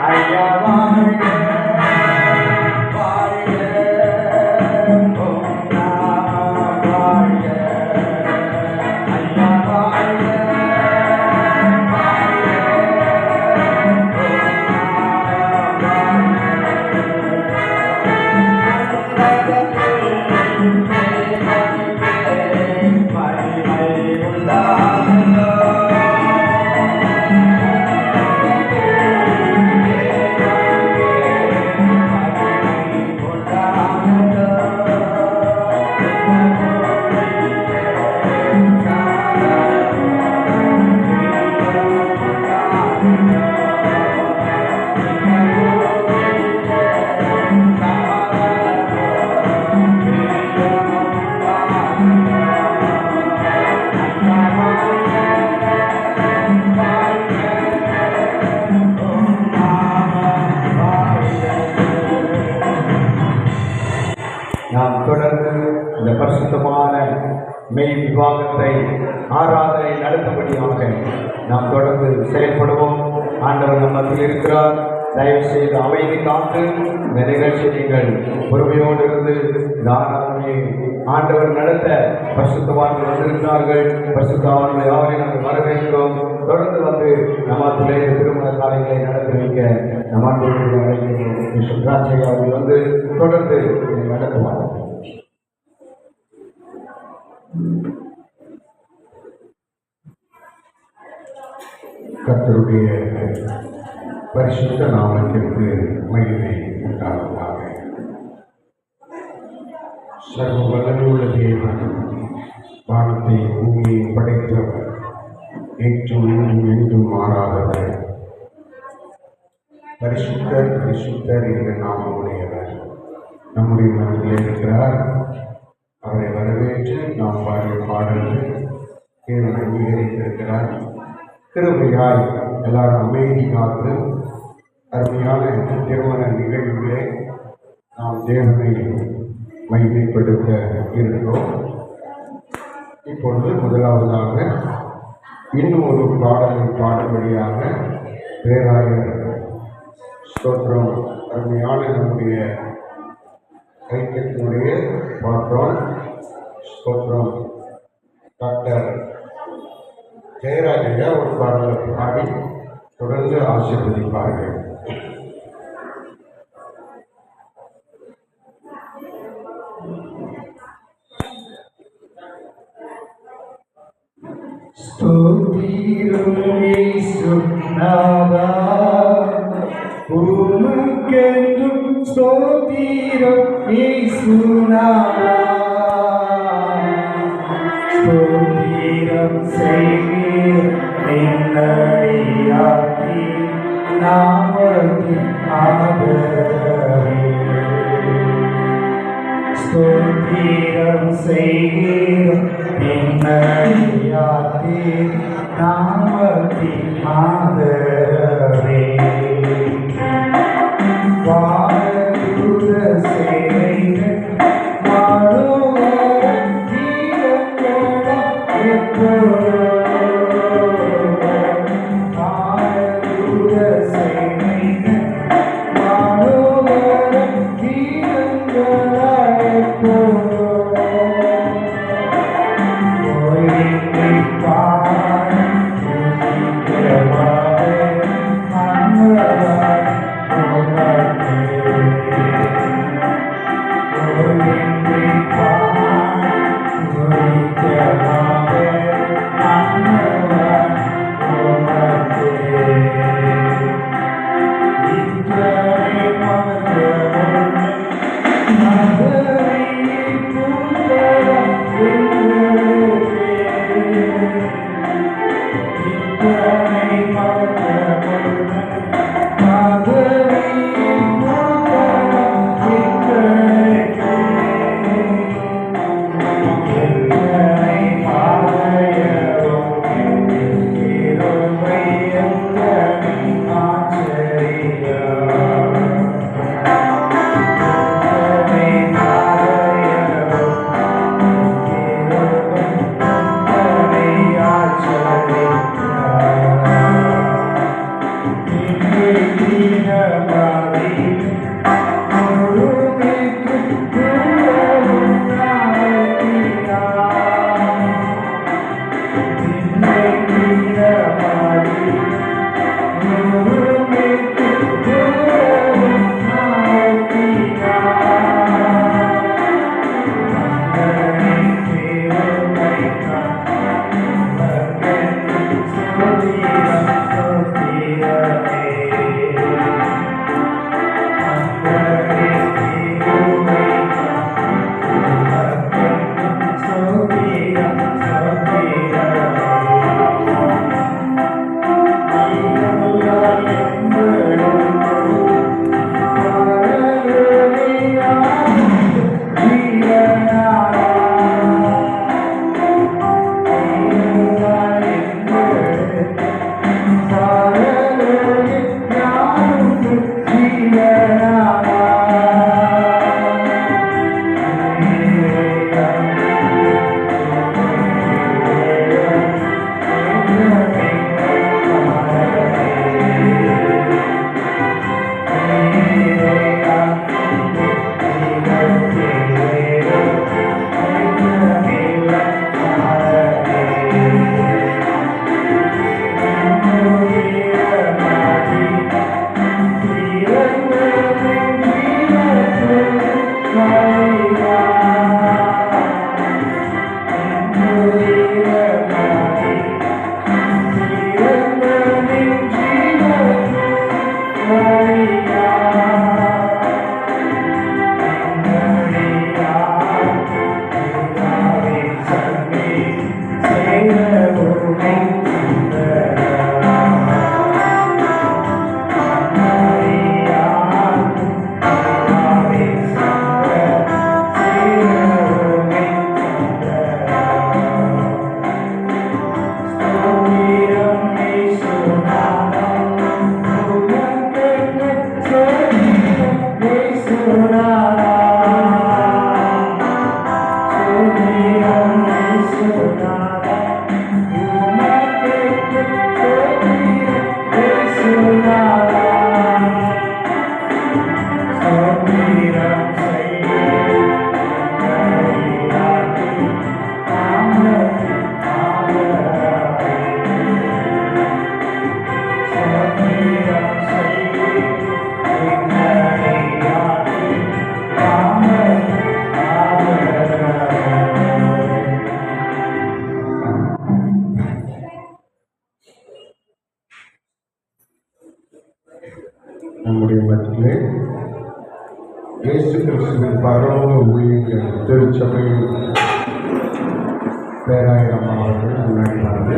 ஐயா மெய் விவாகத்தை ஆராதனை நடத்தும்படியாக நாம் தொடர்ந்து செயல்படுவோம். ஆண்டவர் நம்மத்தில் இருக்கிறார். தயவு செய்து அமைதி காத்து இந்த நிகழ்ச்சி நீங்கள் பொறுமையோடு இருந்து இந்த ஆராதனையை ஆண்டவர் நடத்த பரிசுத்தவான்கள் வந்திருக்கிறார்கள். பரிசுத்தவான்களை யாவரையும் நாங்கள் வரவேற்கிறோம். தொடர்ந்து வந்து நம்மத்திலே திருமண காரியங்களை நடத்தி வைக்க நம்ம அழைக்கிறோம். சுற்றாட்சியை அவர்கள் வந்து தொடர்ந்து நடத்துவார்கள். கர்த்தருடைய பரிசுத்த நாமத்திற்கு மகிமை உண்டாவதாக. சர்வ வல்லமையுள்ள தேவன், வானத்தை பூமியை படைத்தவர், நேற்றும் என்றும் மாறாதவர், பரிசுத்தர் பரிசுத்தர் என்ற நாமமுடையவர் நம்முடைய மனதில் இருக்கிறார். அவரை வரவேற்று நாம் பாடிய பாடல்கள் தேவன் அங்கீகரித்திருக்கிறார். கிருபையாய் எல்லாரும் அமைதி காத்து அருமையான திருமண நிகழ்வுகளை நாம் தேவனை மகிமைப்படுத்த இருக்கிறோம். இப்பொழுது முதலாவதாக இன்னும் ஒரு பாடலை பாடும்படியாக பேராயர் ஸ்தோத்திரம் அருமையான நம்முடைய ஐக்கியத்தினுடைய பாட்ரோன் ஸ்தோத்திரம் டாக்டர் ஜெயராஜையா ஒரு பாடலை பாடி தொடர்ந்து ஆசீர்வதிப்பார்கள். ஸ்தோத்திரம் இயேசுநாதா, உமக்கென்றும் ஸ்தோத்திரம் இயேசுநாதா. ஸ்தோத்திரம் செய்வீர் என்னடியாக்கி நாமத்தின் ஆதரவே. ஸ்தோத்திரம் செய்வீர் என்னடியாக்கி நாமத்தின் ஆதரவே. வாழ சேவைகள் வாழும் ஜீவன்களும் எப்போதும் வாழ சேவைகள் வாழும் ஜீவன்களும் எப்போதும் ஓய்வின்றி பாட நம்முடைய மத்தியிலே இயேசு கிறிஸ்துவின் பரலோக ஊழியர்கள் திருச்சபை பேராயிரம் அவர்கள் முன்னாடி வந்து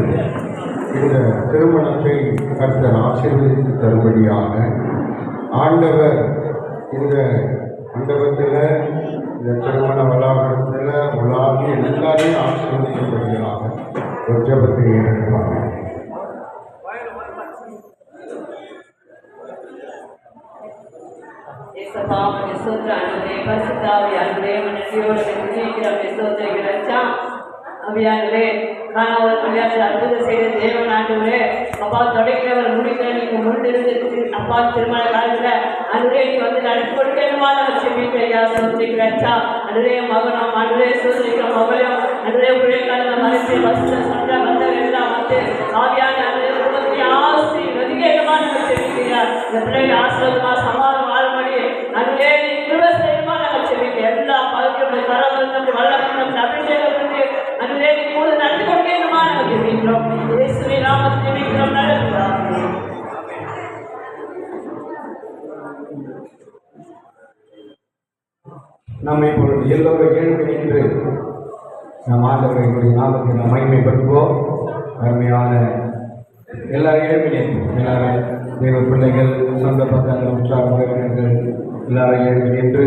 இந்த திருமணத்தை கர்த்தர் ஆசீர்வதித்து தரும்படியாக ஆண்டவர் இந்த மண்டபத்தில் இந்த திருமண வளாகத்தில் உலாகி எல்லாரையும் ஆசீர்வதிக்கும்படியாக ஒரு ஜெபத்தை ஏற்படுவாங்க. அற்புத செய்த தேவன் ஆண்டவரே, அப்பா தொடக்கிறவர் முடிக்கிற நீங்க முன்னிருந்து அப்பா திருமண காலத்துல அன்றைய நீ வந்து நடத்தி கொடுக்கணுமா நம்ம செபிக்கிறையா சோதரிக்கிறா அன்றைய மகனும் அன்றைய சோதரிக்கிற மகளையும் அன்றைய பிள்ளைக்கால மனசை வசூல சொல்ற வந்த எல்லாம் வந்து ஆவியான அன்றைய குடும்பத்தை ஆசி அதிகமா நம்ம செபிக்கிறியா இந்த பிள்ளைங்க ஆசிரியமா சமாதானம் வாழும்படி அன்றைய நீ கிருபை செய்யுமா நம்ம செபிக்க எல்லா பதக்கத்தை பரவல் வல்லமை அபிஷேகம் பண்ணி அன்றைய நீ கூட நடத்தி கொடுக்கணுமா நம்ம செபிக்கிறோம். இயேசுவின் நாமத்தில் ஜெபிக்கிறோம் நல்ல பிதாவே. நம்ம இப்பொழுது எல்லோரும் எழுந்து நின்று நம் ஆண்டவர்களுடைய நாமத்தை நாம் மகிமைப்படுத்துவோம். அருமையான எல்லாரும் எழுந்து நின்று எல்லாரும் தேவ பிள்ளைகள் சொந்த பந்தங்கள் உற்சாக உறவினர்கள் எல்லாரும் எழுந்து நின்று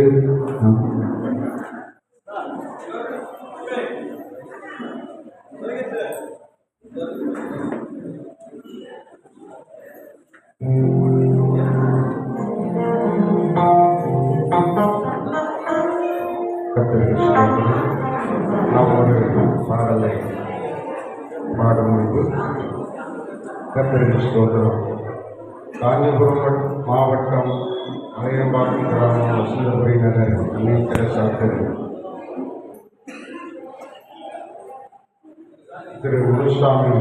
நாம் ஒரு பாடலை பாடும் முன்பு கர்த்தருக்கு ஸ்தோத்திரம். காஞ்சிபுரம் மாவட்டம் அலையம்பாக்கம் கிராமம் வசந்தபுரி நகர் அன்னை சாத்தர் திரு முனுசாமி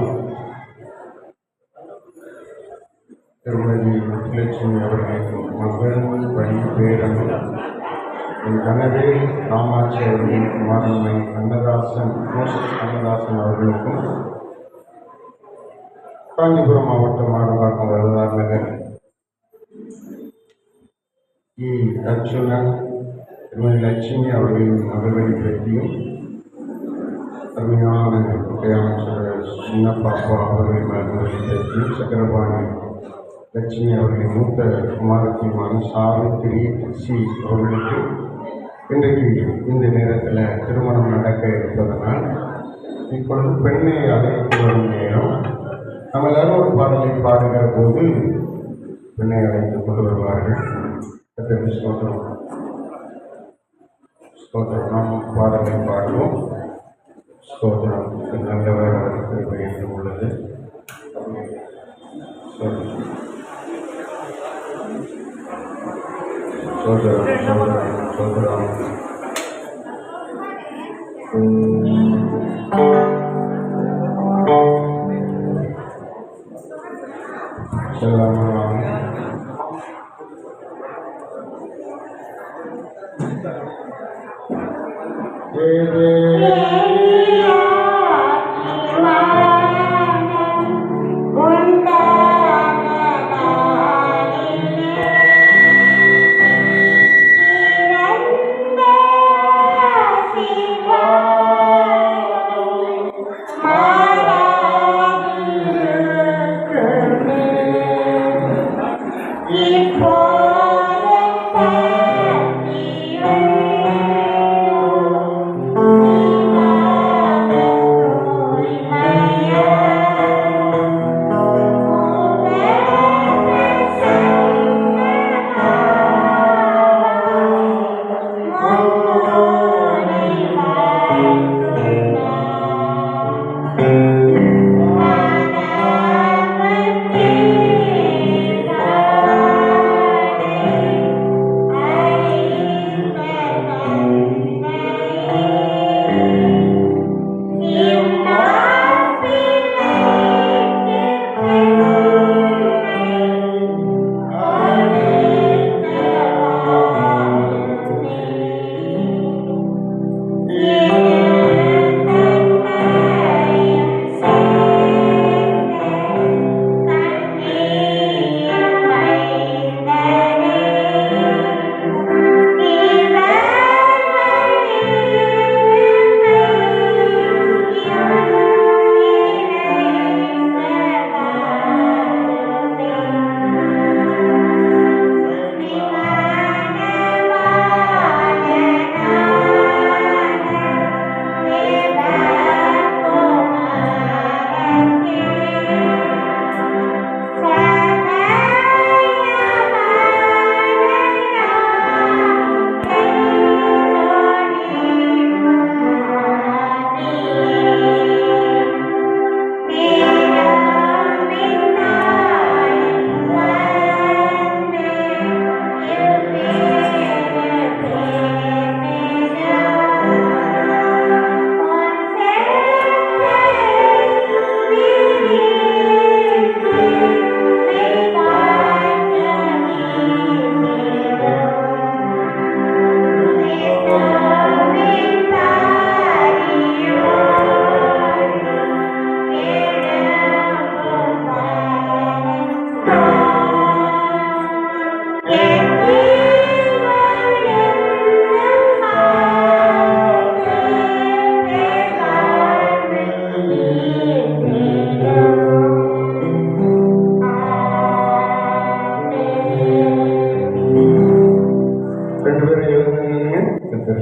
திருமதி முத்துலட்சுமி அவர்களின் மகள் பணி பேரன் என் கனவே காமாட்சி அவர்களின் குமாரம்மை கண்ணதாசன் மோசஸ் கண்ணதாசன் அவர்களுக்கும் காஞ்சிபுரம் மாவட்டம் ஆடுபாக்கம் வரலாறு நகர் அர்ச்சுனன் திருமதி லட்சுமி அவர்களின் மகளை பற்றியும் அருமையான அமைச்சர் சின்ன பாப்பா அவர்களின் மகளை பற்றியும் சக்கரபாணி லட்சுமி அவர்களின் மூத்த குமாரத்தியுமான சாவித்திரி சி அவர்களுக்கு இன்றைக்கு இந்த நேரத்தில் திருமணம் நடக்க இருப்பதனால் இப்பொழுது பெண்ணை அழைத்து வரும் நேரம் நம்ம எல்லாரும் ஒரு பாடலை பாடுகிற போது பெண்ணை அழைத்து கொண்டு வருவார்கள். ஸ்தோத்திரம் ஸ்தோத்திரம் நாம் பாடலை பாடுவோம். ஸ்தோத்திரம் நல்லவர் அவருக்கு என்று உள்ளது. சோதரம் சோதரம் சோதரம் செல்லாமல்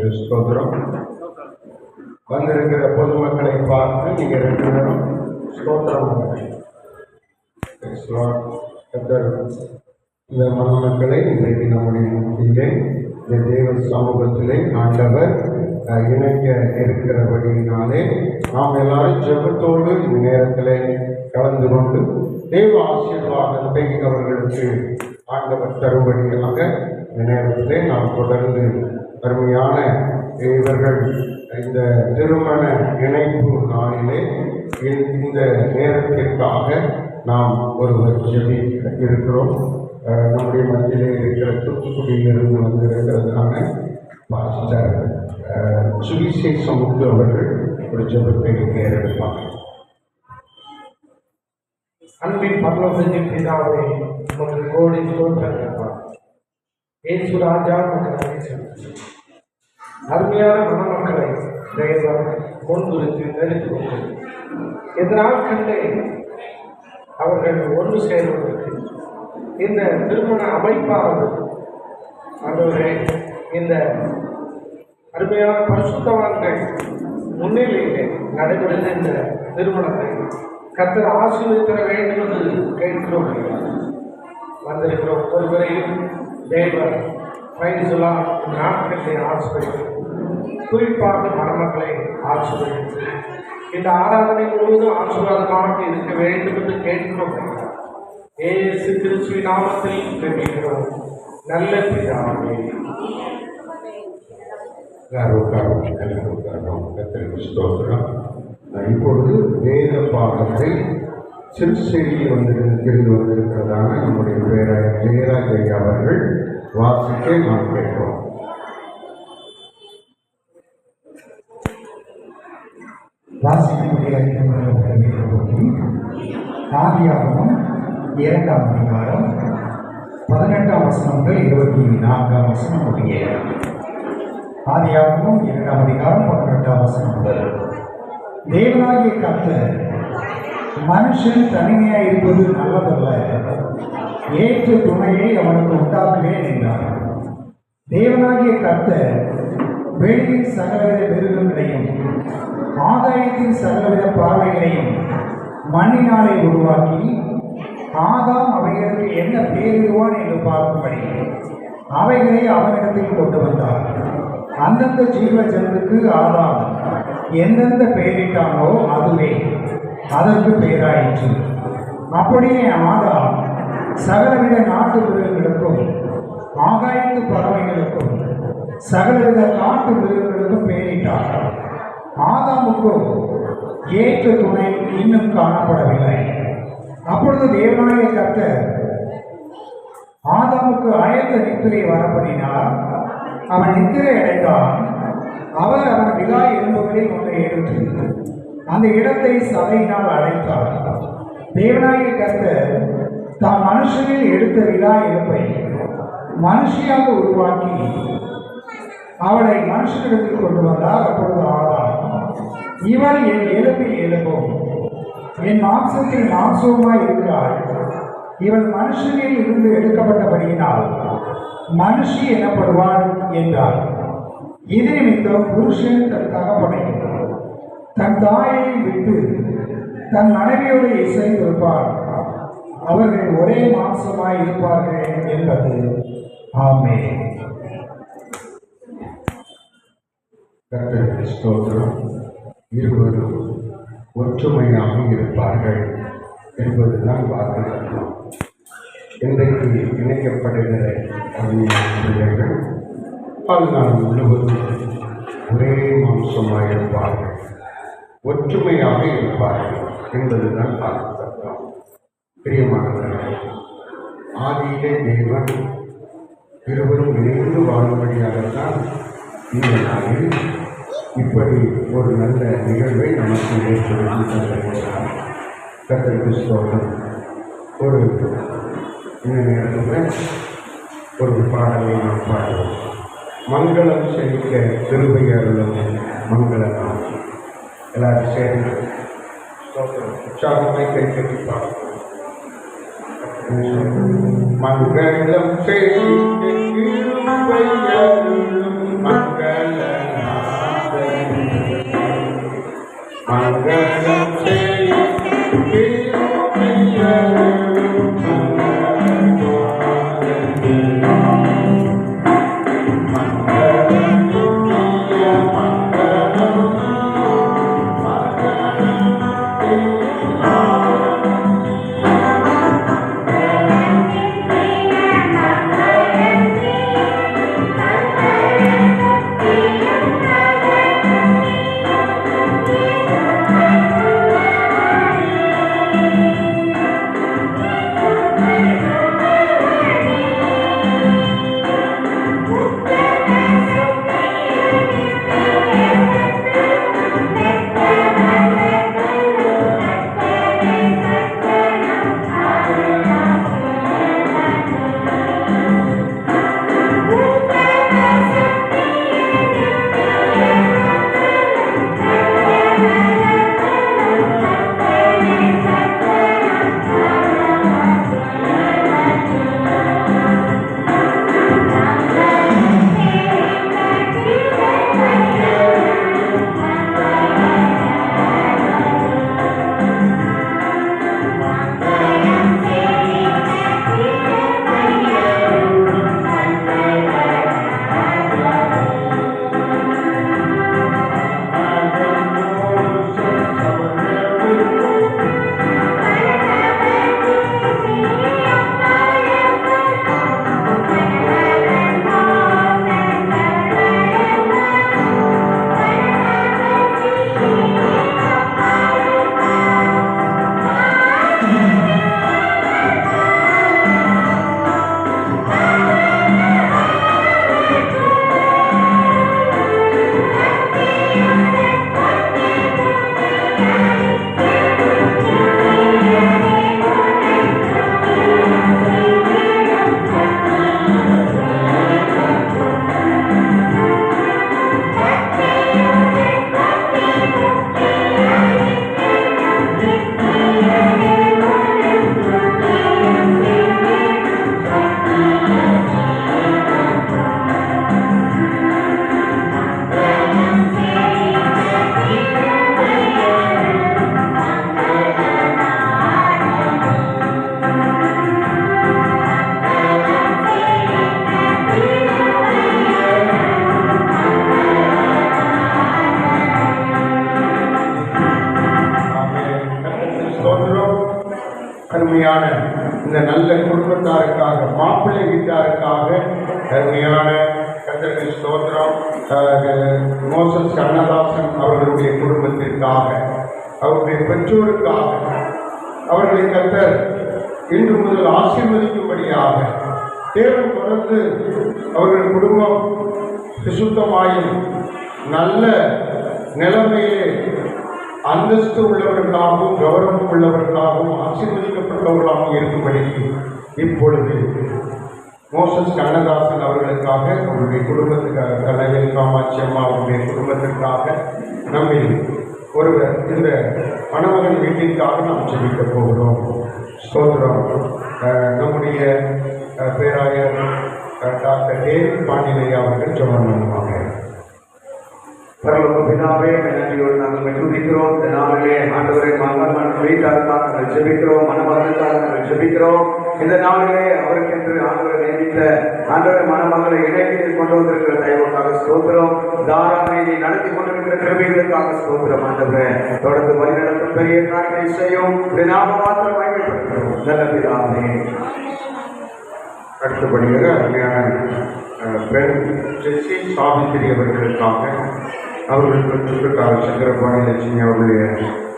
கர்த்தருக்கு ஸ்தோத்திரம். வந்திருக்கிற பொதுமக்களை பார்த்து நீங்கள் 2 பேரும் ஸ்தோத்திரம் பண்ணுங்க. கர்த்தர் இந்த மக்களை இன்றைக்கு நம்முடைய மத்தியிலே இந்த தேவ சமூகத்திலே ஆண்டவர் இணைக்க இருக்கிறபடியினாலே நாம் எல்லாரும் ஜெபத்தோடு இந்த நேரத்திலே கலந்து கொண்டு தேவ ஆசீர்வாதத்தை அவர்களுக்கு ஆண்டவர் தரும்படியாக இந்த நேரத்திலே நாம் தொடர்ந்து அருமையான இவர்கள் இந்த திருமண இணைப்பு நாளிலே இந்த நேரத்திற்காக நாம் ஒருவர் ஜெபிக்க இருக்கிறோம். நம்முடைய மத்தியிலே இருக்கிற தூத்துக்குடியிலிருந்து வந்திருக்கிறதான பாஸ்டர் சுவிசேஷமுத்து அவர்கள் ஒரு ஜெபத்தை ஏறெடுப்பாங்க. அன்பின் பரலோகத்தின் பிதாவே, உமக்கு கோடி ஸ்தோத்திரம். இயேசு ராஜா உமக்கு அருமையான மணமக்களை தேவன் முன்குறித்து தெரிந்து கொண்டு எதிராட்களே அவர்கள் ஒன்று சேருவதற்கு இந்த திருமண அமைப்பானது ஆண்டவரே இந்த அருமையான பரிசுத்தவான்கள் முன்னிலையிலே நடைபெறுகிற இந்த திருமணத்தை கர்த்தர் ஆசீர்வதிக்க வேண்டும் என்று கேட்கிறோம். வந்திருக்கிறோம் ஒருவரையும் தேவன் பயனுலா நாட்களை ஆசிர்வதித்து குறிப்பாக மணமக்களை ஆசிர்வதித்து இந்த ஆராதனை முழுவதும் ஆசீர்வாதமாக இருக்க வேண்டும் என்று கேட்கிறோம். இயேசு கிறிஸ்துவின் நாமத்தில் ஜெபிக்கிறோம் நல்ல பிதாவே. கர்த்தருக்கு ஸ்தோத்திரம். இப்பொழுது வேத பாடத்தை சிறுசெய்தியில் இருந்து வந்திருக்கிறதான நம்முடைய பேராயர் ஜெயராஜ் ஐயா அவர்கள் வாசிக்க நாம் கேட்கிறோம். வாசிக்கக்கூடிய ஆதியாகமம் 2ஆம் அதிகாரம் 18ஆம் வசனம் முதல் 24ஆம் வசனம் முடிய. ஆதியாகமம் 2ஆம் அதிகாரம் 18ஆம் வசனம் முதல். தேவனாகிய கர்த்தர் மனுஷன் தனிமையாக இருப்பது நல்லதல்ல, ஏற்ற துணையை அவனுக்கு உண்டாக்குவேன் என்றார். தேவனாகிய கர்த்தர் வெளியில் சகலவித மிருகங்களையும் ஆதாயத்தின் சகலவித பறவைகளையும் மண்ணினாலே உருவாக்கி ஆதாம் அவைகளுக்கு என்ன பேரிடுவான் என்று பார்க்கும்படி அவைகளை அவனிடத்தில் கொண்டு வந்தார். அந்தந்த ஜீவ ஜந்துக்கு ஆதாம் எந்தெந்த பெயரிட்டானோ அதுவே அதற்கு பெயராயிற்று. அப்படியே ஆதாம் சகலவித நாட்டு மிருகங்களுக்கும் ஆகாயத்து பறவைகளுக்கும் சகலவித காட்டு மிருகங்களுக்கும் பெயரிட்டார். ஆதாமுக்கோ ஏற்ற துணை இன்னும் காணப்படவில்லை. அப்பொழுது தேவனாகிய கர்த்தர் ஆதாமுக்கு ஆயத்த நித்திரை வரப்படினார். அவன் நித்திரை அடைந்தான். அவர் அவன் விழா எலும்புகளில் ஒன்றை எடுத்து அந்த இடத்தை சதையினால் அடைத்தார். தேவனாகிய கர்த்தர் தாம் மனுஷனில் எடுத்த விழா எலும்பை மனுஷியாக உருவாக்கி அவளை மனுஷனிடத்தில் கொண்டு வந்தார். அப்பொழுது ஆதாம், இவள் என் எலும்பில் எலும்பும் என் மாம்சத்தில் மாம்சவுமாய் இருக்கிறாள். இவள் மனுஷனில் இருந்து எடுக்கப்பட்டபடியினால் மனுஷி எனப்படுவாள் என்றார். இது நிமித்தம் புருஷன் தன் தகப்பனை தன் தாயை விட்டு தன் மனைவியோடு இசைந்திருப்பார், அவர்கள் ஒரே மாம்சமாய் இருப்பார்கள் என்பது. ஆமென். கர்த்தருக்கு ஸ்தோத்திரம். இருவரும் ஒற்றுமையாக இருப்பார்கள் என்பதுதான் வாக்குத்தத்தம். இன்றைக்கு இணைக்கப்படுகிற பிள்ளைகள் வாழ்நாள் முழுவதும் ஒரே மாம்சமாக இருப்பார்கள், ஒற்றுமையாக இருப்பார்கள் என்பதுதான் வாக்குத்தத்தம். பிரியமானவர்களே, ஆதியிலே தேவன் இருவரும் இணைந்து வாழும்படியாகத்தான் இந்த நாளில் இப்படி ஒரு நல்ல நிகழ்வை நமக்கு ஏற்படுத்தி தந்திருக்கிறார். கர்த்தருக்கு ஸ்தோத்திரம். ஒரு இந்த நேரத்தில் ஒரு பாடலை நாம் பாடுவோம். மங்களம் செழிக்க கிருபை அருளும் மங்களம். எல்லாரும் சேர்ந்து உற்சாகமாய் கை கட்டி பாடுவோம். மங்களம் செழிக்க கிருபை அருளும் மங்களம் அருமையான இந்த நல்ல குடும்பத்தாருக்காக, மாப்பிள்ளை வீட்டாருக்காக அருமையான கர்த்தருக்கு ஸ்தோத்திரம். மோசஸ் கண்ணதாசன் அவர்களுடைய குடும்பத்திற்காக, அவருடைய பெற்றோருக்காக, அவர்களை கர்த்தர் இன்று முதல் ஆசீர்வதிக்கும்படியாக தேவன் தொடர்ந்து அவர்கள் குடும்பம் சுத்தமாயும் நல்ல நிலைமையிலே அந்தஸ்து உள்ளவர்களாகவும் கௌரவம் உள்ளவர்களாகவும் ஆசீர்வதிக்கப்பட்டவர்களாகவும் இருக்கும்படி இப்பொழுது மோசஸ் கண்ணதாசன் அவர்களுக்காக, அவருடைய குடும்பத்துக்காக, தலைவர் காமாட்சி அம்மா அவருடைய குடும்பத்திற்காக நம்மில் ஒருவர் இந்த மணமகன் வீட்டிற்காக நாம் ஜெபிக்க போகிறோம். ஸ்தோத்திரம். நம்முடைய பேராயர் டாக்டர் டேவிட் பாண்டியன் அவர்கள் ஜெபம் பண்ணுவாங்க. பரலோக பிதாவே, நன்றியோடு நாங்கள் துதிக்கிறோம். இந்த நாளிலே ஆண்டவரே மகன் வீட்டாருக்காக நாங்கள் ஜெபிக்கிறோம், மணமகனுக்காக நாங்கள் ஜெபிக்கிறோம். இந்த நாளிலே அவருக்கென்று ஆண்டவரை நியமித்த ஆண்டவரை மணமகளை இணைப்பில் கொண்டு வந்திருக்கிற தெய்வக்காக ஸ்தோத்திரம். தாராளத்தை நடத்தி கொண்டிருக்கிற கிருபைகளுக்காக ஸ்தோத்திரம். ஆண்டவரே தொடர்ந்து வழிநடத்தும் பெரிய காரியத்தை செய்யும். நாம மாத்திரம் வாய்க்கப்படுகிறோம் நல்ல பிதாவே. அடுத்தபடியாக அருமையான பெண் ஜெஸ்ஸி சாவித்திரி அவர்களுக்காக, அவர்கள் பெற்றோருக்காக, சங்கரபாணி லட்சுமி அவர்களுடைய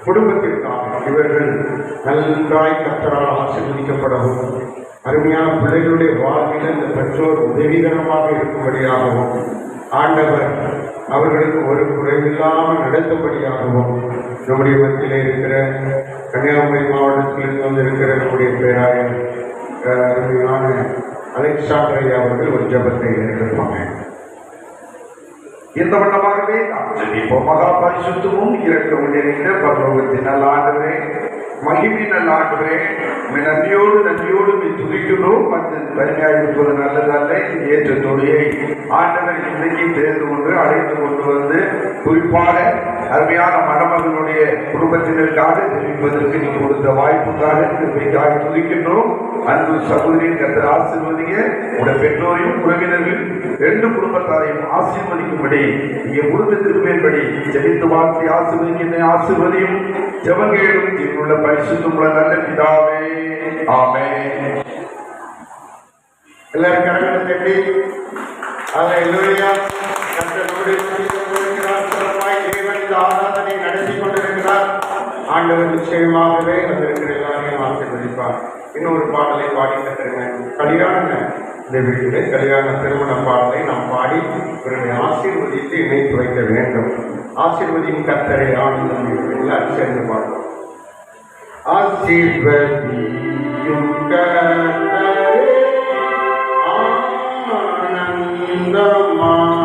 குடும்பத்திற்காக, இவர்கள் நன்றாய் கர்த்தரால் ஆசீர்வதிக்கப்படவும் அருமையான பிள்ளைகளுடைய வாழ்வில் இந்த பெற்றோர் உதவிகரமாக இருக்கும்படியாகவும் ஆண்டவர் அவர்களுக்கு ஒரு குறைவில்லாமல் நடத்தும்படியாகவும் நம்முடைய மத்தியில் இருக்கிற கன்னியாகுமரி மாவட்டத்திலிருந்து வந்திருக்கிற நம்முடைய பேராயர் அருமையான அலெக்சாண்டரையா அவர்கள் ஒரு ஜபத்தை ஏற்படுவாங்க. இந்த வண்ணமாகவே நாம் ஜெபிப்போம். மகா பரிசுத்தமும் இரக்கமும் நிறைந்த பரலோகத்தின் நல்ல ஆண்டவரே, மகிமை நல்ல ஆண்டவரே, நன்றியோடு துதிக்கிறோம். அது தனியாக இருப்பது நல்லதல்ல. ஏற்ற தொழிலை ஆண்டவர் இன்றைக்கு தேர்ந்து கொண்டு அழைத்து கொண்டு வந்து குறிப்பாக அருமையான மணமகனுடைய குடும்பத்தினருக்காக தெரிவிப்பதற்கு நீ கொடுத்த வாய்ப்புக்காக திருப்பைக்காக துதிக்கின்றோம். அன்பு சகோதரின் கர்த்தர் ஆசீர்வதிங்க. உடைய பெற்றோரையும் உறவினர்கள் 2 குடும்பத்தாரையும் ஆசீர்வதிக்கும்படி இங்கே கொடுத்த திருமையின்படி ஜெபித்து வாழ்த்தி ஆசீர்வதியும் ஜெபங்கேடும் தீர்வுள்ள பரிசுத்தமுள்ள நல்ல பிதாவே, ஆமென். எல்லாரும் கரங்களை தட்டி அல்லேலூயா. கர்த்தருடைய இருக்கிறார். சிறப்பாய் இறைவன் இந்த ஆராதனை நடத்தி கொண்டிருக்கிறார். ஆண்டவர் நிச்சயமாகவே வந்திருக்கிற எல்லாரையும் ஆசீர்வதிப்பார். இன்னொரு பாடலை பாடி கட்டுங்க. கல்யாண இந்த வீட்டிலே கல்யாண திருமண பாடலை நாம் பாடி இவர்களை ஆசீர்வதித்து இணைத்து வைக்க வேண்டும். ஆசீர்வதியும் கர்த்தரை ஆனந்தம் எல்லாரும் சேர்ந்து பாடுவோம். ஆசீர்வதியும் கர்த்தரை ஆனந்தமாக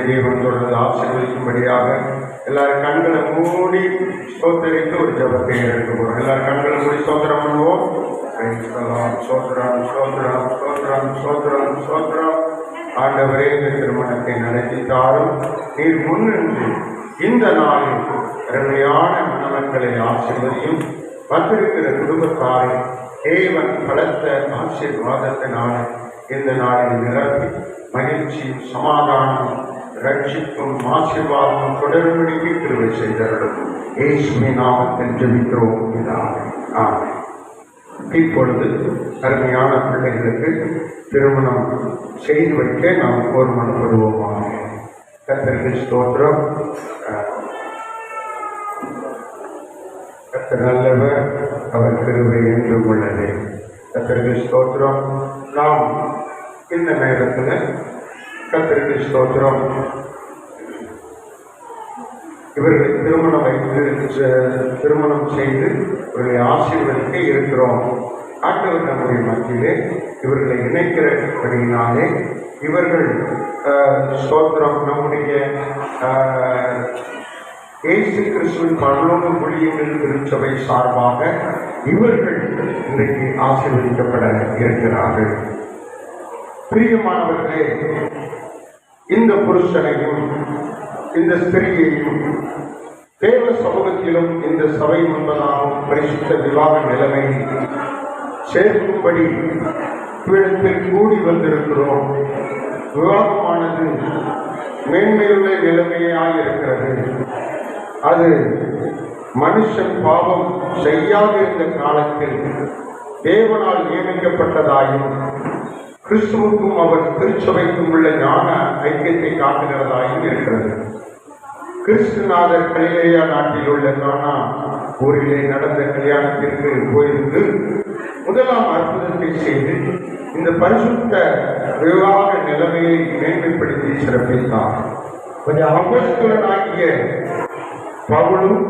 தேவன் தொடர்ந்து ஆசீர்வதிக்கும்படியாக எல்லாரும் கண்களை மூடி ஸ்தோத்தரித்து ஒரு ஜபத்தை எடுக்க போகிறோம். எல்லாரும் கண்களை மூடி ஸ்தோத்திரம் பண்ணுவோம். சோத்ரம் சோத்ரம் சோத்ரம் சோத்ரம் சோத்ரம். ஆண்டவரே, இந்த திருமணத்தை நடத்தி தாரும். நீர் முன்னின்று இந்த நாளில் அருமையான மணமக்களை ஆசீர்வதியும். வந்திருக்கிற குடும்பத்தாரை தேவன் பலத்த ஆசீர்வாதத்தினால் இந்த நாளில் நிரப்பி மகிழ்ச்சி, சமாதானம், ரட்சிப்பும் ஆசீர்வாதமும் தொடர்படிக்கு கிருபை செய்தருளும். இயேசுவின் நாமத்தில் ஜெபிக்கிறோம் பிதாவே. ஆமென். இப்பொழுது அருமையான பிள்ளைகளுக்கு திருமணம் செய்து வைக்க நாம் ஒருமனப்படுவோமாக. கர்த்தருக்கு ஸ்தோத்திரம். கர்த்தர் நல்லவர், அவர் கிருபை என்றும் உள்ளது. கர்த்தருக்கு ஸ்தோத்திரம். நாம் இந்த நேரத்தில் கர்த்தருக்கு ஸ்தோத்திரம் இவர்களை திருமணம் செய்து இவர்களை ஆசீர்வதிக்க இருக்கிறோம். ஆண்டவர் நம்முடைய மத்தியிலே இவர்களை இணைக்கிறபடியினாலே இவர்கள் ஸ்தோத்திரம் நம்முடைய இயேசு கிறிஸ்துவின் பரலோக ஊழியங்கள் திருச்சபை சார்பாக இவர்கள் இன்றைக்கு ஆசீர்வதிக்கப்பட இருக்கிறார்கள். பிரியமானவர்களே, இந்த புருஷனையும் இந்த ஸ்திரீயையும் தேவ சமூகத்திலும் இந்த சபை முன்பதாகவும் பரிசுத்த விவாக நிலைமையை சேர்க்கும்படி இவ்விடத்தில் கூடி வந்திருக்கிறோம். விவாகமானது மேன்மையுள்ள நிலைமையாயிருக்கிறது. அது மனுஷன் பாவம் செய்யாதிருந்த காலத்தில் தேவனால் நியமிக்கப்பட்டதாயும் கிறிஸ்துவுக்கும் அவர் திருச்சபைக்கும் உள்ள ஞான ஐக்கியத்தை காட்டுகிறதாயும் இருக்கிறது. கிறிஸ்துநாதர் கலிலேயா நாட்டில் உள்ள கானா ஊரிலே நடந்த கல்யாணத்திற்கு போயிருந்து முதலாம் அற்புதத்தை செய்து இந்த பரிசுத்த விவாக நிலைமையை மேன்மைப்படுத்தி சிறப்பித்தார். கொஞ்சம் அப்போஸ்தலனாகிய பவுலும்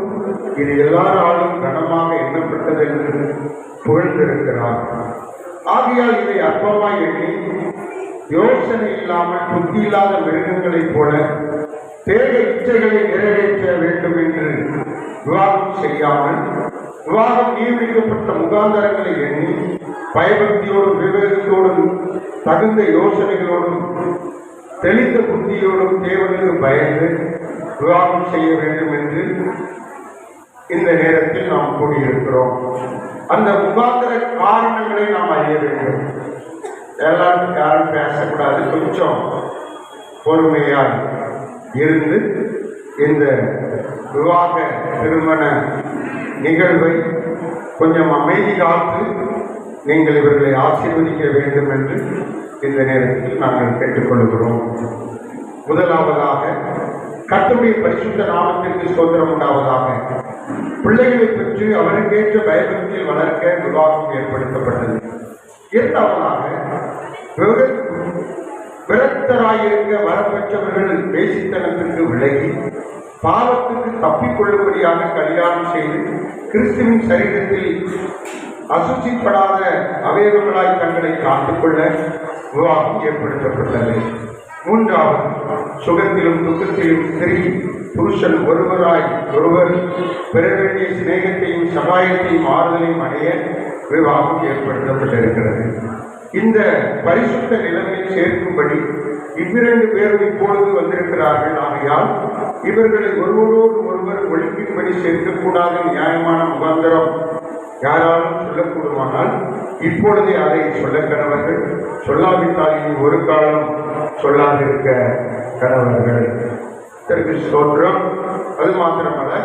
இது எல்லாராலும் கனமாக எண்ணப்பட்டது என்று புகழ்ந்திருக்கிறார். ஆகையால் இதை அற்பமாய் எண்ணி யோசனை இல்லாமல் புத்தி இல்லாத மிருகங்களைப் போல தேக இச்சைகளை நிறைவேற்ற வேண்டும் என்று விவாதம் செய்யாமல் விவாதம் நியமிக்கப்பட்ட முகாந்தரங்களை எண்ணி பயபக்தியோடும் விவேகத்தோடும் தகுந்த யோசனைகளோடும் தெளிந்த புத்தியோடும் தேவனுக்கு பயந்து விவாதம் செய்ய வேண்டும் என்று இந்த நேரத்தில் நாம் கூடியிருக்கிறோம். அந்த முகாந்திர காரணங்களை நாம் அறிய வேண்டும். எல்லாரும் யாரும் பேசக்கூடாது. கொஞ்சம் பொறுமையால் இருந்து இந்த விவாக திருமண நிகழ்வை கொஞ்சம் அமைதி காத்து நீங்கள் இவர்களை ஆசீர்வதிக்க வேண்டும் என்று இந்த நேரத்தில் நாங்கள் கேட்டுக்கொள்கிறோம். முதலாவதாக கர்த்தருடைய பரிசுத்த நாமத்திற்கு ஸ்தோத்திரம் உண்டாவதாக. பிள்ளைகளை பெற்று அவருக்கேற்ற பயபக்தியில் வளர்க்க விவாகம் ஏற்படுத்தப்பட்டது. இரண்டாவதாக விரக்தராயிருக்க வரப்பெற்றவர்கள் வேசித்தனத்திற்கு விலகி பாவத்துக்கு தப்பிக்கொள்ளும்படியாக கல்யாணம் செய்து கிறிஸ்துவின் சரீரத்தில் அசுச்சிப்படாத அவயவங்களாய் தங்களை காத்துக்கொள்ள விவாகம் ஏற்படுத்தப்பட்டது. மூன்றாவது, சுகத்திலும் துக்கத்திலும் ஸ்திரீ புருஷன் ஒருவராய் ஒருவர் பெற வேண்டிய சிநேகத்தையும் சகாயத்தையும் ஆறுதலையும் அடைய விவாகம் ஏற்படுத்தப்பட்டிருக்கிறது. இந்த பரிசுத்த நிலைமையை சேர்க்கும்படி இவ்விரண்டு பேரும் இப்பொழுது வந்திருக்கிறார்கள். ஆகையால் இவர்களை ஒருவரோடு ஒருவர் ஒழுங்கின்படி சேர்க்கக்கூடாத நியாயமான முகாந்திரம் யாராலும் சொல்லக்கூடுமானால் இப்பொழுதே அதை சொல்ல கடவர்கள். சொல்லாவிட்டால் இனி ஒரு காலம் சொல்லாதிருக்க கடவர்கள். ஸ்தோத்திரம். அது மாத்திரமல்ல,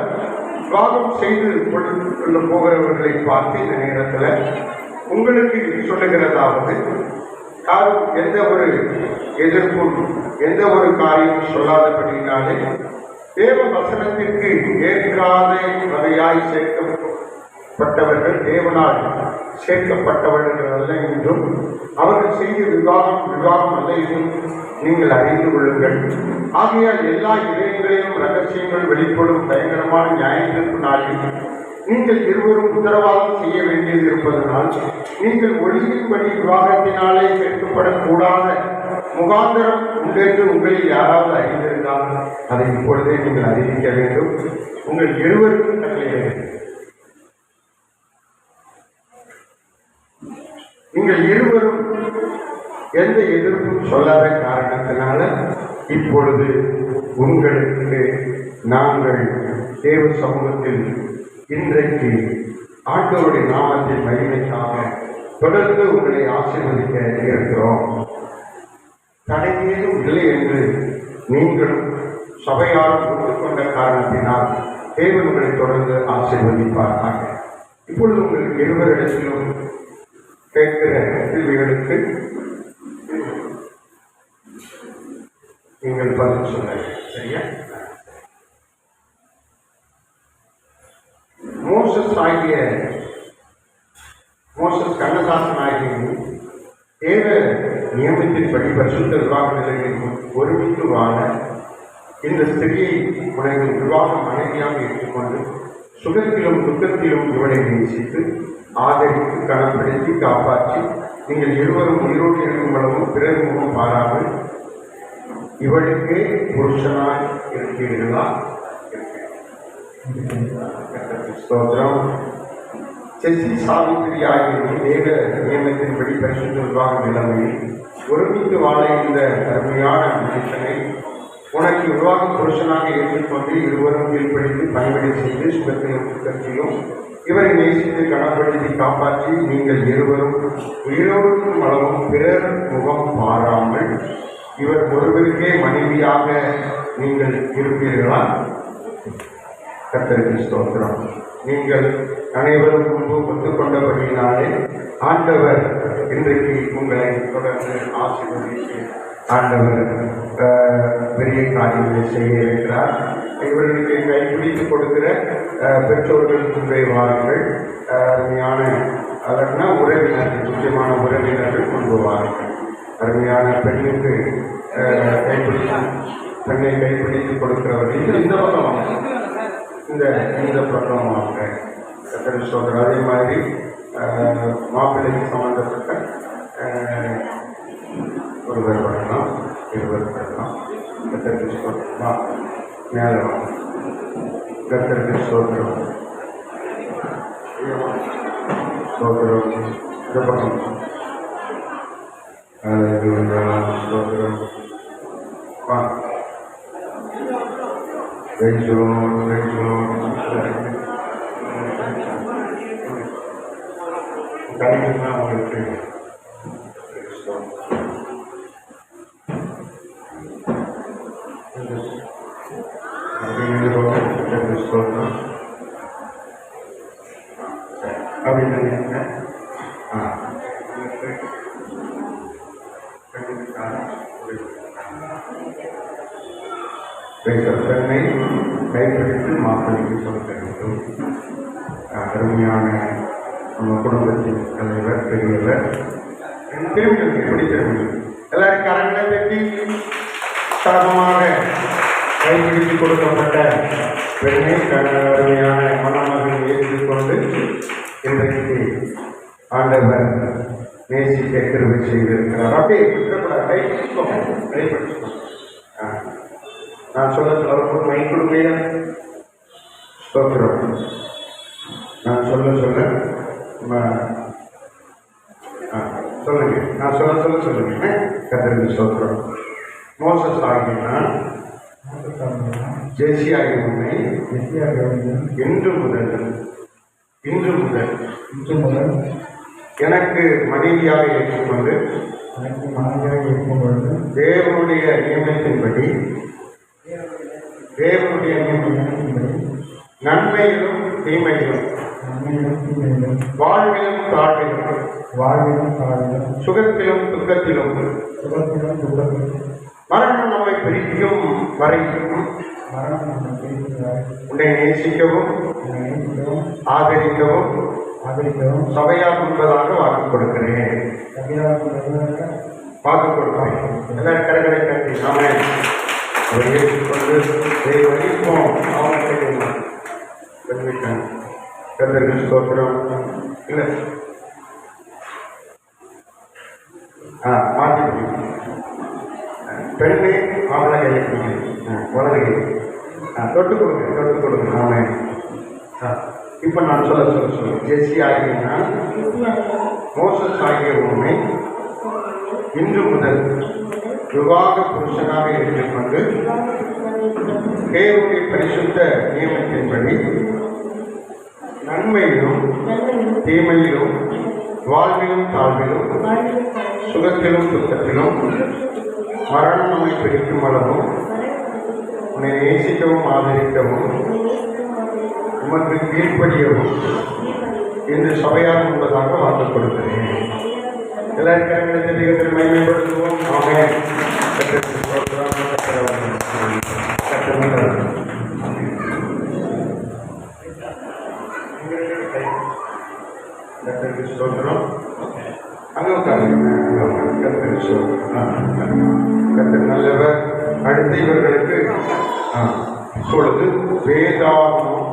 விவாதம் செய்து கொள்ள போகிறவர்களை பார்த்து இந்த நேரத்தில் உங்களுக்கு சொல்லுகிறதாவது, யாரும் எந்த ஒரு எதிர்ப்பும் எந்த ஒரு காரியம் சொல்லாதபடினாலே தேவ வசனத்திற்கு ஏற்காத வகையாய் சேர்க்கப்பட்டவர்கள் தேவனால் சேர்க்கப்பட்டவர்கள் அல்ல என்றும் அவர்கள் செய்த விவாகம் அல்ல என்றும் நீங்கள் அறிந்து கொள்ளுங்கள். ஆகையால் எல்லா இதயங்களிலும் ரகசியங்கள் வெளிப்படும் பயங்கரமான நியாயத்திற்கு நாளில் நீங்கள் இருவரும் உத்தரவாதம் செய்ய வேண்டியது இருப்பதனால் நீங்கள் ஒளியின்படி விவாகத்தினாலே சேர்க்கப்படக்கூடாத முகாந்திரம் உண்டென்று உங்களில் யாராவது அறிந்திருந்தால் அதை இப்பொழுதே நீங்கள் அறிவிக்க வேண்டும். உங்கள் இருவருக்கும் கட்டளையிடுகிறேன். நீங்கள் இருவரும் எந்த எதிர்ப்பும் சொல்லாத காரணத்தினால இப்பொழுது உங்களுக்கு நாங்கள் தேவ சமூகத்தில் இன்றைக்கு ஆண்டவருடைய நாமத்தின் மகிமைக்காக தொடர்ந்து உங்களை ஆசீர்வதிக்க இருக்கிறோம். தடையேதும் இல்லை என்று நீங்களும் சபையால் ஒத்துக்கொண்ட காரணத்தினால் தேவன் உங்களை தொடர்ந்து ஆசீர்வதிப்பார்கள். இப்பொழுது உங்களுக்கு இருவரிடத்திலும் கேட்கிற கேள்விகளுக்கு நீங்கள் பதில் சொல்ல சரியா? மோசஸ் கண்ணதாசன் ஆகிய தேவ நியமத்தின்படி பரிசுத்த விவாக நிலையில் ஒருமித்து வாழ இந்த ஸ்திரியை உலகில் விவாகம் மனைவியாக ஏற்றுக்கொண்டு சுகத்திலும் துக்கத்திலும் இவளை நேசித்து ஆதரித்து கனப்படுத்தி காப்பாற்றி நீங்கள் இருவரும் உயிரோடு இருக்கும் அளவும் பிறர் முகம் பாராமல் இவளுக்கே புருஷனாய் இருக்கிறீர்களா? ஸ்தோத்திரம். செசி சாவித்திரி ஆகிய தேவ நியமத்தின்படி பரிசுத்த விவாக நிலைமையில் ஒருமித்து வாழ இந்த அருமையான மனுஷனை உனக்கு விவாக புருஷனாக ஏற்றுக்கொண்டு இருவரும் கீழ்ப்படுத்தி பணிவிடை செய்து சுகத்திலும் துக்கத்திலும் இவரை நேசித்து கனப்படுத்தி காப்பாற்றி நீங்கள் இருவரும் உயிரோடும் அளவும் பிறர் முகம் பாராமல் இவர் ஒருவருக்கே மனைவியாக நீங்கள் இருப்பீர்களா? கர்த்தருக்கு ஸ்தோத்திரம். நீங்கள் அனைவரும் முன்பு ஒத்துக்கொண்டபடியினாலே ஆண்டவர் இன்றைக்கு உங்களை தொடர்ந்து ஆசீர்வதித்து ஆண்டவர் பெரிய காரியங்களை செய்ய இருக்கிறார். இவர்களுக்கு கைப்பிடித்து கொடுக்கிற பெற்றோர்கள் முன்பே வாருங்கள். அருமையான அதற்குனா உறவினர்கள், முக்கியமான உறவினர்கள் முன்பு வாருங்கள். அருமையான பெண்ணுக்கு பெண்ணை கைப்பிடித்து கொடுக்கிறவர்கள் இந்த பக்கம் வாங்க, இந்த பக்கம் வாங்க. சொல்கிற அதே மாதிரி மாப்பிள்ளைக்கு சம்பந்தப்பட்ட ஒருவர் வரலாம், இருவர் வரலாம். கர்த்தருக்கு ஸ்தோத்திரம். மேலே வாங்க. கர்த்தருக்கு ஸ்தோத்திரம். ஸ்தோத்திரம். இந்த பக்கம் ஸ்தோத்திரம். கலைஞர்லாம் அவங்களுக்கு அப்படின்னு பெண்ணை கைப்பிடித்து மாப்பிள்ளைக்கு சொல்ல வேண்டும். அருமையான நம்ம குடும்பத்தின் தலைவர், பெரியவர் திரும்பி எப்படி திரும்பி எல்லாரும் கரங்களை தட்டி சமமாக கைப்பிடித்து கொடுக்கப்பட்ட பெண்ணை அருமையான மணமகன் ஏற்றுக்கொண்டு இன்றைக்கு ஆண்டவர் நேசிக்க கிருபை செய்திருக்கிறார். அப்படியே விட்டுறக்கூடாது. கைப்பிடிச்சுக்கோங்க. நான் சொல்ல ஒரு மை கொடுமையா ஸ்தோத்திரம். நான் சொல்ல சொல்லுங்க. நான் சொல்லுங்க. கர்த்தருக்கு ஸ்தோத்திரம். மோசஸ் ஆகினா ஜெசி ஆகிய உண்மை இன்று முதல் எனக்கு மனைவியாக ஏற்றுக்கொண்டு தேவனுடைய நியமத்தின்படி நன்மையிலும் தீமையிலும் வாழ்விலும் தாழ்விலும் சுகத்திலும் துக்கத்திலும் மரணம் நம்மை பிரிக்கும் வரைக்கும் உன்னை நேசிக்கவும் ஆதரிக்கவும் சபையாக என்பதாக வாக்கு கொடுக்கிறேன். வாக்கு கொடுக்கிறேன். எல்லாரும் கரைகளை கட்டி நாமே அவர் ஏற்றுக்கொண்டு வரைக்கும் அவங்க கர்த்தருக்கு ஸ்தோத்திரம். இல்லை மாற்றி பெண்ணே ஆவண கையை வலது கை தொட்டு கொடுங்க ஆமாம். இப்போ நான் சொல்ல ஜெஸ்ஸி ஆகியனா மோசஸ் ஆகிய உண்மை இன்று முதல் விவாக புருஷனாக ஏற்றுக்கொண்டு தேவனுடைய பரிசுத்த நியமத்தின்படி நன்மையிலும் தீமையிலும் வாழ்விலும் தாழ்விலும் சுகத்திலும் துக்கத்திலும் மரணம் நம்மை பிடிக்கும் அளவும் உன்னை நேசிக்கவும் ஆதரிக்கவும் உமக்கு கீழ்ப்படியவும் இன்று சபையார் என்பதாக வாக்கு கொடுக்கிறேன். எல்லாரும் கரங்களை அதிகத்தில் மேம்படுத்துவோம். ஆமென். ஸ்தோத்திரம். அங்கே கர்த்தர் நல்லவர். அடுத்த இவர்களுக்கு இப்பொழுது வேதாகமம்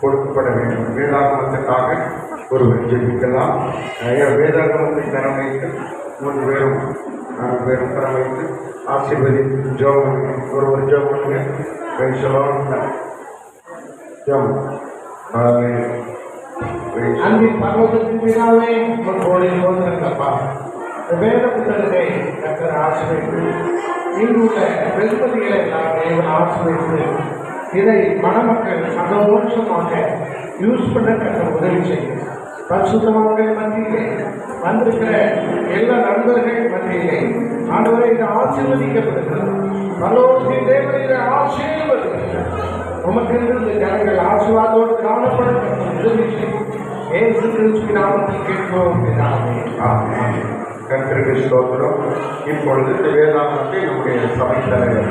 கொடுக்கப்பட வேண்டும். வேதாகமத்துக்காக ஒருவர் ஜெபிக்கலாம். வேதாகமத்தை தரம் வைத்து 3 பேரும் 4 பேரும் தரம் வைத்து ஆசீர்வதி ஜோம் ஒருவர் ஜோம் பண்ணுங்க. ஜோம் அன்பின் பரலோகத்தின் பிதாவே, உங்களோடு சோதரங்கப்பா, வேத புத்தகத்தை கர்த்தர் ஆசீர்வதித்து இங்குள்ள வெகுமதிகளை நான் தேவன் ஆசீர்வதித்து இதை மணமக்கள் சந்தோஷமாக யூஸ் பண்ண கர்த்தர் உதவி செய்யும். பரிசுத்தவான்கள் மத்தியிலே வந்திருக்கிற எல்லா நண்பர்கள் மத்தியிலே ஆண்டவரை இது ஆசீர்வதிக்கப்படுகிறது. பரலோகத்தின் தேவனிலே ஆசீர்வதிக்கிறது. உமக்கு இருந்து ஜனங்கள் ஆசீர்வாதத்தோடு காணப்படும் உதவி செய்யும். ஏசு கிறிஸ்துவின் நாமத்தில் கேட்கிறோம் பிதாவே. ஆமென். கர்த்தருக்கு ஸ்தோத்திரம். இப்பொழுது இந்த வேதாகமத்தை நம்முடைய சபை தலைவர்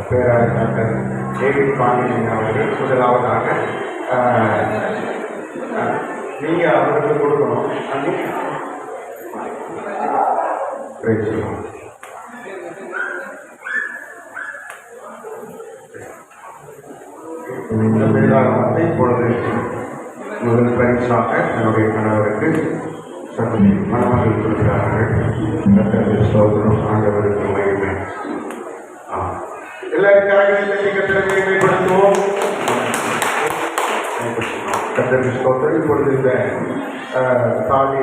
பேராயர் டேவிட் பாண்டியன் அவர்கள் முதலாவதாக நீங்கள் அவர்களுக்கு கொடுக்கணும். இந்த வேதாகமத்தை இப்பொழுது முதல் பரிசாக என்னுடைய கணவருக்கு சகோதரி மணமகள் கொடுக்கிறார்கள். கர்த்தருக்கு ஸ்தோத்திரம். ஆண்டவருக்கு மகிமை. எல்லாரும் கரங்களை கர்த்தரை மகிமைப்படுத்துவோம். கர்த்தருக்கு ஸ்தோத்திரம். இப்பொழுது இந்த தாலி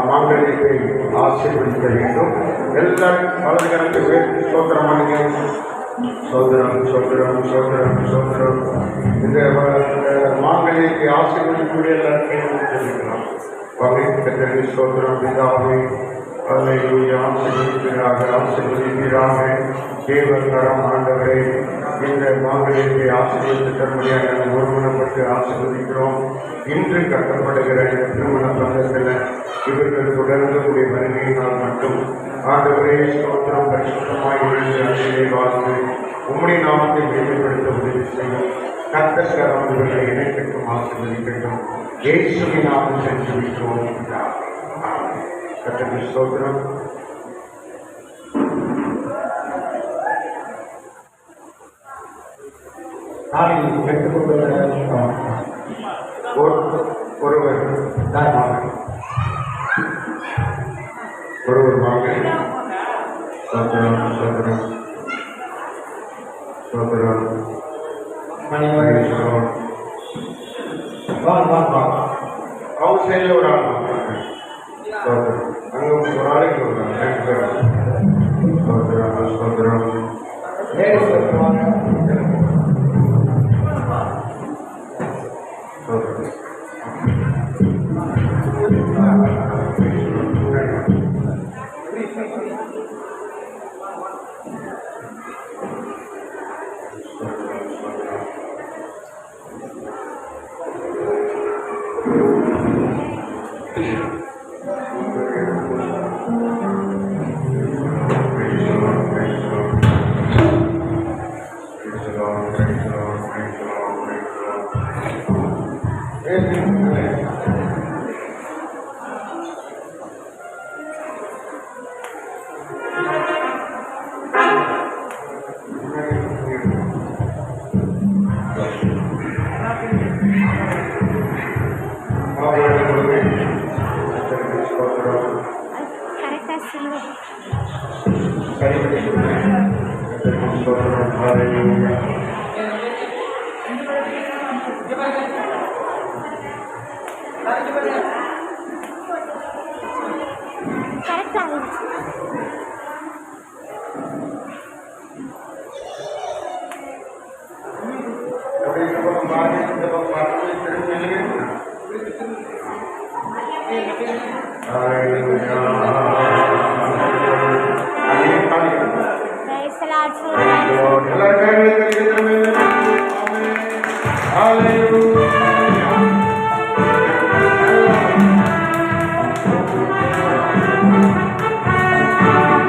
மாங்கல்யத்தை ஆசீர்வதிக்க வேண்டும். எல்லாரும் வலது கரத்தை உயர்த்தி ஸ்தோத்திரம் பண்ணுங்க. சோதரம் சோதரம் சோதரம் சோதரம். இந்த மாங்கல்யத்தை ஆசீர்வதிக்கக்கூடிய எல்லாருக்கும் தெரிவிக்கலாம். கர்த்தருக்கு ஸ்தோத்திரம். பிதாவே ஆசீர்வதிப்பீராக. தேவகரம் ஆண்டவரே, இந்த மாங்கல்யத்தை ஆசீர்வதித்து தரும்படியாக நாங்கள் ஒருமனப்பட்டு ஆசீர்வதிக்கிறோம். இன்று கட்டப்படுகிற இந்த திருமண பந்தத்தில் இவர்கள் தொடர்ந்தக்கூடிய வருகையினால் மட்டும் ஆண்டவரே ஸ்தோத்திரம் பரிசுத்தமாக இருந்து அதிலே வாழ்ந்து உம்முடைய நாமத்தை மேம்படுத்த உதவி செய்யும். கர்த்தர் இவர்களை இணைக்கட்டும், ஆசீர்வதிக்கட்டும். இயேசுவின் நாமத்தில் ஜெபிக்கிறோம். கர்த்தருக்கு ஸ்தோத்திரம். நாளில் பெற்றுக்கொண்டு ஒருவர் மகள் சோதரம் சோதரம் சோதரம் மணிமகன் அவங்க சைடில் ஒரு ஆள் சோதரம். அங்கே ஒரு ஆளுக்கு ஒரு சோதரம் சோதரம். Hallelujah.